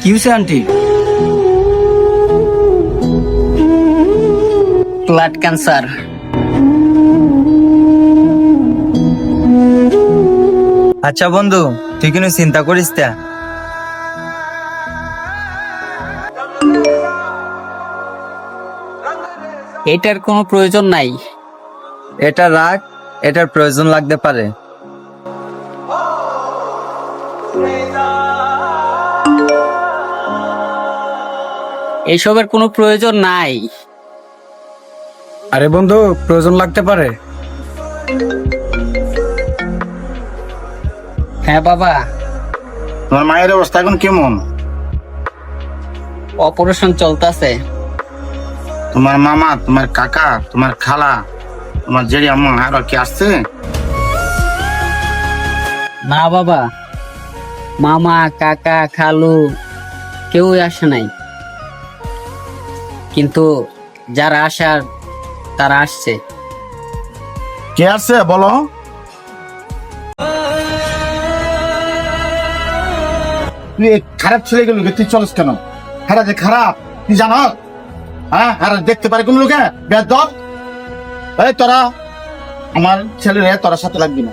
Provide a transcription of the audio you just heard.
কি হয়েছে aunty? Blood cancer. আচ্ছা বন্ধু, তুই কোনো চিন্তা করিস না। এটার কোনো প্রয়োজন নাই। এটা রাখ, এটার প্রয়োজন লাগতে পারে। এইসবের কোনো প্রয়োজন নাই। আরে বন্ধু, প্রয়োজন লাগতে পারে। হ্যাঁ বাবা, তোমার মায়ের অবস্থা এখন কেমন? অপারেশন চলতেছে। তোমার মামা, তোমার কাকা, তোমার খালা, তোমার জেরি আম্মা আর কি আসছে? না বাবা, মামা কাকা খালু কেউই আসে নাই, কিন্তু যারা আসার তারা আসছে। কে আসছে বলো? তুই এই খারাপ ছেলেগুলোকে তুই চলিস কেন? হ্যাঁ যে খারাপ তুই জানো? হ্যাঁ হ্যাঁ, দেখতে পারে কোন লোকে বেদব। এই তোরা আমার ছেলেরে তোরা সাথে লাগবি না।